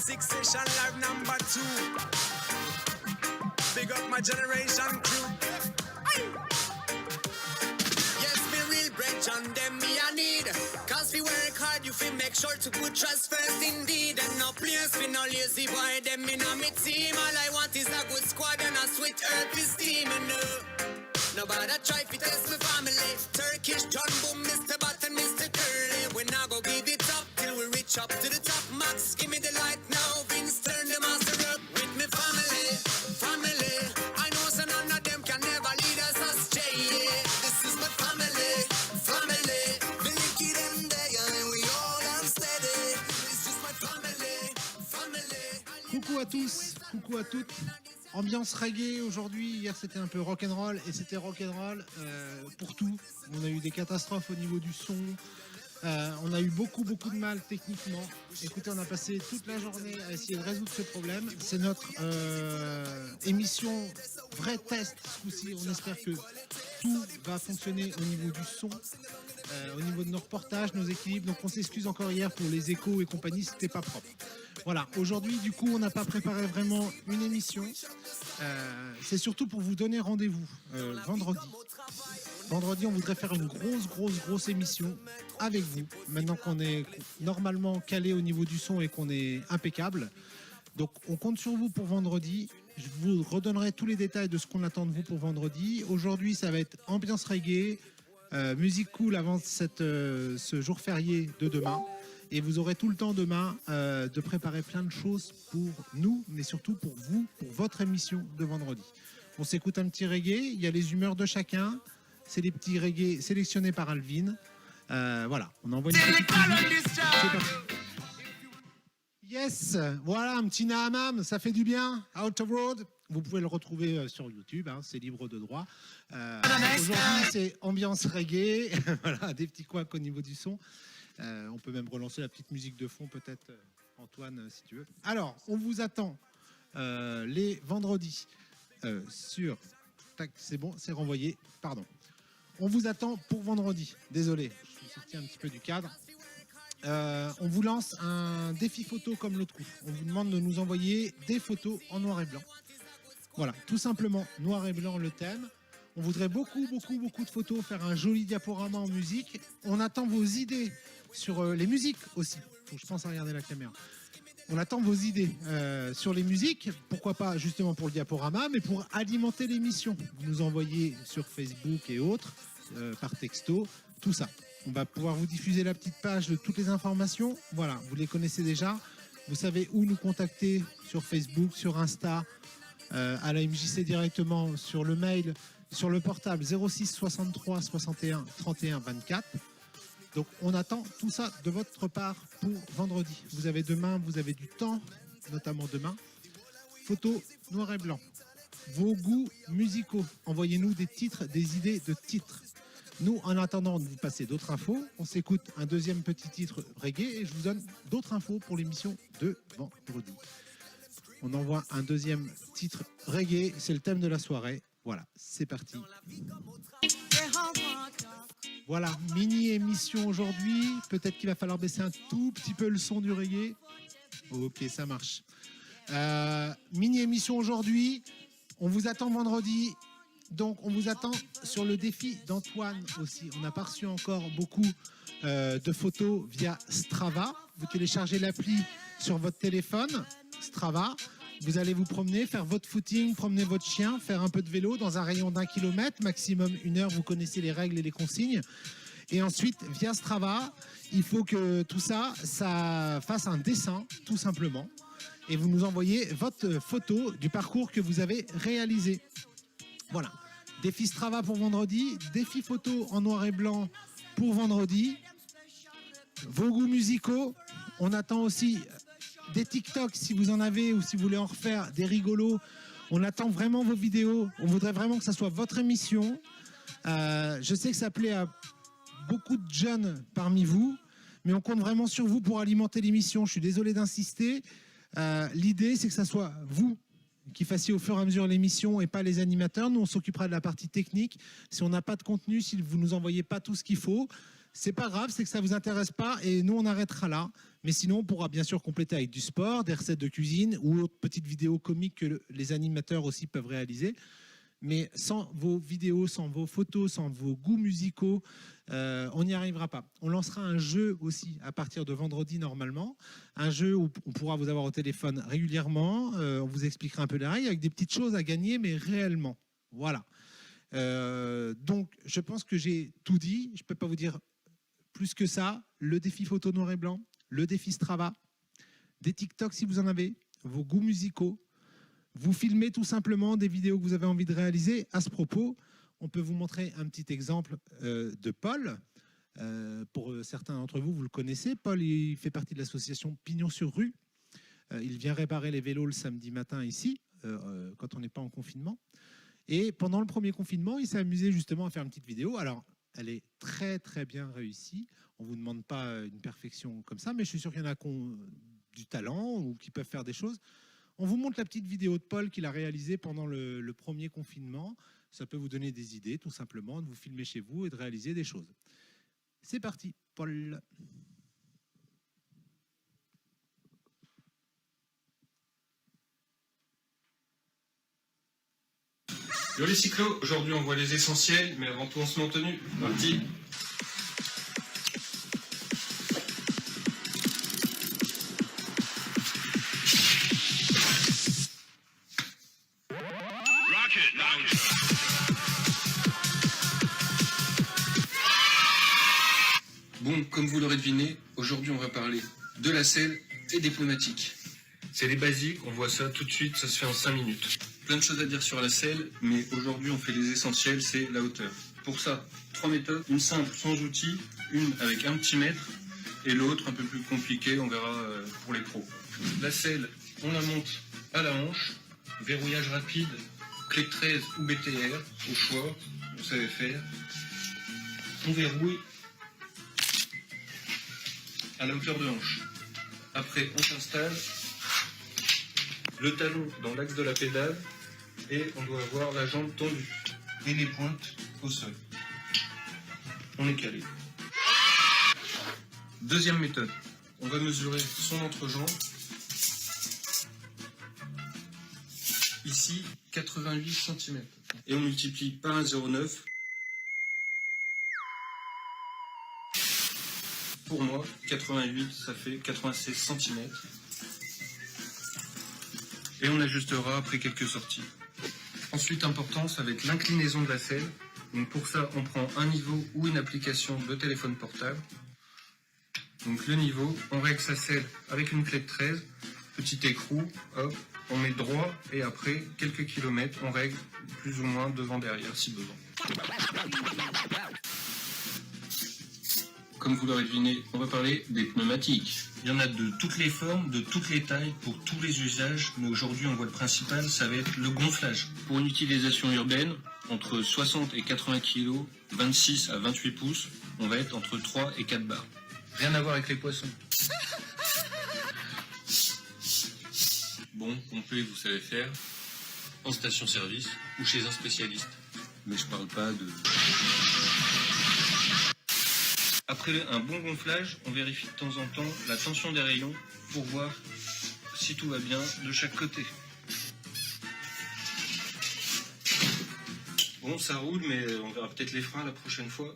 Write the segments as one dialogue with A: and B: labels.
A: Session live number 2. Big up my generation crew. Yes, me real bridge on them me I need. Cause we work hard, you feel make sure to put trust first indeed. And no place we no lazy boy, them in a me team. All I want is a good squad and a sweet earthly steam. And nobody try to test my family. Turkish John Boom, Mr. Button, Mr. Curly. We now go give it up till we reach up to the top. Max, give me the light now. Vince, turn the master up with me family. Family, I know so none of them can never lead us astray. Yeah. This is my family. Family, we link it in there and we all unsteady. This is my family. Family.
B: Coucou à tous, coucou à toutes. Ambiance reggae aujourd'hui, hier c'était un peu rock'n'roll et c'était rock'n'roll pour tout. On a eu des catastrophes au niveau du son, on a eu beaucoup de mal techniquement. Écoutez, on a passé toute la journée à essayer de résoudre ce problème. C'est notre émission vrai test ce coup-ci. On espère que tout va fonctionner au niveau du son, au niveau de nos reportages, nos équilibres. Donc on s'excuse encore hier pour les échos et compagnie, c'était pas propre. Voilà, aujourd'hui du coup on n'a pas préparé vraiment une émission, c'est surtout pour vous donner rendez-vous vendredi. Vendredi on voudrait faire une grosse émission avec vous, maintenant qu'on est normalement calé au niveau du son et qu'on est impeccable. Donc on compte sur vous pour vendredi, je vous redonnerai tous les détails de ce qu'on attend de vous pour vendredi. Aujourd'hui ça va être ambiance reggae, musique cool avant ce jour férié de demain. Et vous aurez tout le temps demain de préparer plein de choses pour nous, mais surtout pour vous, pour votre émission de vendredi. On s'écoute un petit reggae, il y a les humeurs de chacun, c'est les petits reggae sélectionnés par Alvin. Voilà, on envoie une petite musique. C'est parti. Yes, voilà un petit Nahamam, ça fait du bien. Out of Road, vous pouvez le retrouver sur YouTube, hein, c'est libre de droit. Aujourd'hui c'est ambiance reggae, voilà, des petits couacs au niveau du son. On peut même relancer la petite musique de fond peut-être, Antoine, si tu veux. Alors, on vous attend les vendredis sur... Tac, c'est bon, c'est renvoyé, pardon. On vous attend pour vendredi. Désolé, je suis sorti un petit peu du cadre. On vous lance un défi photo comme l'autre coup. On vous demande de nous envoyer des photos en noir et blanc. Voilà, tout simplement, noir et blanc le thème. On voudrait beaucoup de photos, faire un joli diaporama en musique. On attend vos idées sur les musiques aussi. Faut que je pense à regarder la caméra. On attend vos idées sur les musiques. Pourquoi pas justement pour le diaporama, mais pour alimenter l'émission. Vous nous envoyez sur Facebook et autres, par texto, tout ça. On va pouvoir vous diffuser la petite page de toutes les informations. Voilà, vous les connaissez déjà. Vous savez où nous contacter sur Facebook, sur Insta, à la MJC directement, sur le mail, sur le portable 06 63 61 31 24. Donc on attend tout ça de votre part pour vendredi. Vous avez demain, vous avez du temps, notamment demain. Photos noir et blanc. Vos goûts musicaux. Envoyez-nous des titres, des idées de titres. Nous, en attendant de vous passer d'autres infos, on s'écoute un deuxième petit titre reggae et je vous donne d'autres infos pour l'émission de vendredi. On envoie un deuxième titre reggae, c'est le thème de la soirée. Voilà, c'est parti. Voilà, mini-émission aujourd'hui. Peut-être qu'il va falloir baisser un tout petit peu le son du reggae. Ok, ça marche. Mini-émission aujourd'hui. On vous attend vendredi. Donc, on vous attend sur le défi d'Antoine aussi. On n'a pas reçu encore beaucoup de photos via Strava. Vous téléchargez l'appli sur votre téléphone, Strava. Vous allez vous promener, faire votre footing, promener votre chien, faire un peu de vélo dans un rayon d'1 kilomètre, maximum 1 heure, vous connaissez les règles et les consignes. Et ensuite, via Strava, il faut que tout ça, ça fasse un dessin, tout simplement. Et vous nous envoyez votre photo du parcours que vous avez réalisé. Voilà. Défi Strava pour vendredi, défi photo en noir et blanc pour vendredi. Vos goûts musicaux, on attend aussi... des TikTok si vous en avez ou si vous voulez en refaire, des rigolos. On attend vraiment vos vidéos. On voudrait vraiment que ça soit votre émission. Je sais que ça plaît à beaucoup de jeunes parmi vous, mais on compte vraiment sur vous pour alimenter l'émission. Je suis désolé d'insister. L'idée, c'est que ça soit vous qui fassiez au fur et à mesure l'émission et pas les animateurs. Nous, on s'occupera de la partie technique. Si on n'a pas de contenu, si vous nous envoyez pas tout ce qu'il faut, C'est pas grave, c'est que ça vous intéresse pas et nous on arrêtera là. Mais sinon, on pourra bien sûr compléter avec du sport, des recettes de cuisine ou autres petites vidéos comiques que les animateurs aussi peuvent réaliser. Mais sans vos vidéos, sans vos photos, sans vos goûts musicaux, on n'y arrivera pas. On lancera un jeu aussi à partir de vendredi normalement, un jeu où on pourra vous avoir au téléphone régulièrement, on vous expliquera un peu les règles avec des petites choses à gagner, mais réellement. Voilà. Donc, je pense que j'ai tout dit. Je ne peux pas vous dire plus que ça. Le défi photo noir et blanc, le défi Strava, des TikTok si vous en avez, vos goûts musicaux. Vous filmez tout simplement des vidéos que vous avez envie de réaliser. À ce propos, on peut vous montrer un petit exemple de Paul. Pour certains d'entre vous, vous le connaissez. Paul, il fait partie de l'association Pignon sur rue. Il vient réparer les vélos le samedi matin ici, quand on n'est pas en confinement. Et pendant le premier confinement, il s'est amusé justement à faire une petite vidéo. Alors, elle est très très bien réussie. On ne vous demande pas une perfection comme ça, mais je suis sûr qu'il y en a qui ont du talent ou qui peuvent faire des choses. On vous montre la petite vidéo de Paul qu'il a réalisée pendant le premier confinement. Ça peut vous donner des idées, tout simplement, de vous filmer chez vous et de réaliser des choses. C'est parti, Paul.
C: Yo les cyclos, aujourd'hui on voit les essentiels, mais avant tout on se met en tenue. Parti. Bon, comme vous l'aurez deviné, aujourd'hui on va parler de la selle et des pneumatiques. C'est les basiques, on voit ça tout de suite, ça se fait en 5 minutes. Plein de choses à dire sur la selle, mais aujourd'hui on fait les essentiels, c'est la hauteur. Pour ça, 3 méthodes, une simple sans outils, une avec un petit mètre, et l'autre un peu plus compliquée, on verra pour les pros. La selle, on la monte à la hanche, verrouillage rapide, clé de 13 ou BTR, au choix, vous savez faire. On verrouille à la hauteur de hanche. Après, on s'installe, le talon dans l'axe de la pédale, et on doit avoir la jambe tendue et les pointes au sol. On est calé. Deuxième méthode, on va mesurer son entrejambe. Ici, 88 cm. Et on multiplie par 1,09. Pour moi, 88, ça fait 96 cm. Et on ajustera après quelques sorties. Ensuite, important, ça va être l'inclinaison de la selle. Donc pour ça, on prend un niveau ou une application de téléphone portable. Donc le niveau, on règle sa selle avec une clé de 13, petit écrou, hop, on met droit et après quelques kilomètres, on règle plus ou moins devant derrière si besoin. Comme vous l'aurez deviné, on va parler des pneumatiques. Il y en a de toutes les formes, de toutes les tailles, pour tous les usages, mais aujourd'hui on voit le principal, ça va être le gonflage. Pour une utilisation urbaine, entre 60 et 80 kg, 26 à 28 pouces, on va être entre 3 et 4 bars. Rien à voir avec les poissons. Bon, pomper, vous savez faire, en station-service ou chez un spécialiste. Mais je parle pas de... Après un bon gonflage, on vérifie de temps en temps la tension des rayons pour voir si tout va bien de chaque côté. Bon, ça roule, mais on verra peut-être les freins la prochaine fois.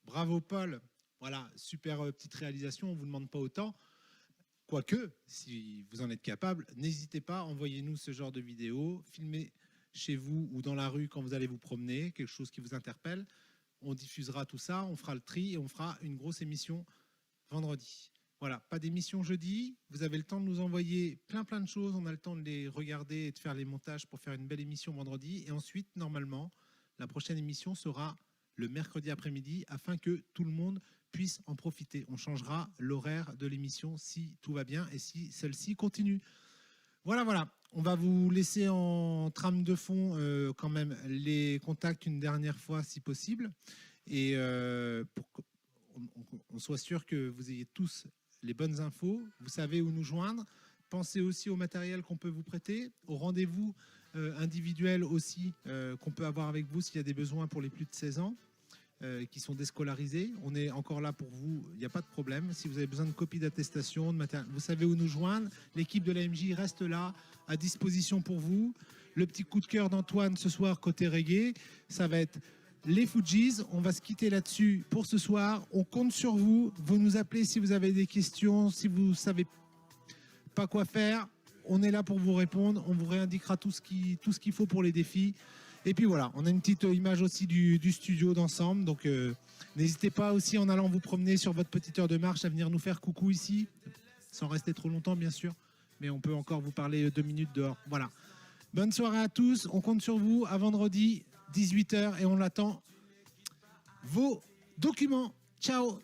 B: Bravo Paul. Voilà, super petite réalisation, on ne vous demande pas autant. Quoique, si vous en êtes capable, n'hésitez pas, envoyez-nous ce genre de vidéo, filmez chez vous ou dans la rue quand vous allez vous promener, quelque chose qui vous interpelle. On diffusera tout ça, on fera le tri et on fera une grosse émission vendredi. Voilà, pas d'émission jeudi, vous avez le temps de nous envoyer plein de choses, on a le temps de les regarder et de faire les montages pour faire une belle émission vendredi. Et ensuite, normalement, la prochaine émission sera le mercredi après-midi afin que tout le monde puisse en profiter. On changera l'horaire de l'émission si tout va bien et si celle-ci continue. Voilà. On va vous laisser en trame de fond quand même les contacts une dernière fois si possible. Et pour qu'on soit sûr que vous ayez tous les bonnes infos, vous savez où nous joindre. Pensez aussi au matériel qu'on peut vous prêter, au rendez-vous individuels aussi qu'on peut avoir avec vous s'il y a des besoins pour les plus de 16 ans. Qui sont déscolarisés. On est encore là pour vous, il n'y a pas de problème. Si vous avez besoin de copies d'attestation, vous savez où nous joindre. L'équipe de l'AMJ reste là, à disposition pour vous. Le petit coup de cœur d'Antoine ce soir côté reggae, ça va être les Fujis. On va se quitter là-dessus pour ce soir. On compte sur vous. Vous nous appelez si vous avez des questions, si vous ne savez pas quoi faire. On est là pour vous répondre. On vous réindiquera tout ce qu'il faut pour les défis. Et puis voilà, on a une petite image aussi du studio d'ensemble. Donc n'hésitez pas aussi en allant vous promener sur votre petite heure de marche à venir nous faire coucou ici. Sans rester trop longtemps bien sûr. Mais on peut encore vous parler 2 minutes dehors. Voilà. Bonne soirée à tous. On compte sur vous à vendredi 18h et on l'attend. Vos documents. Ciao.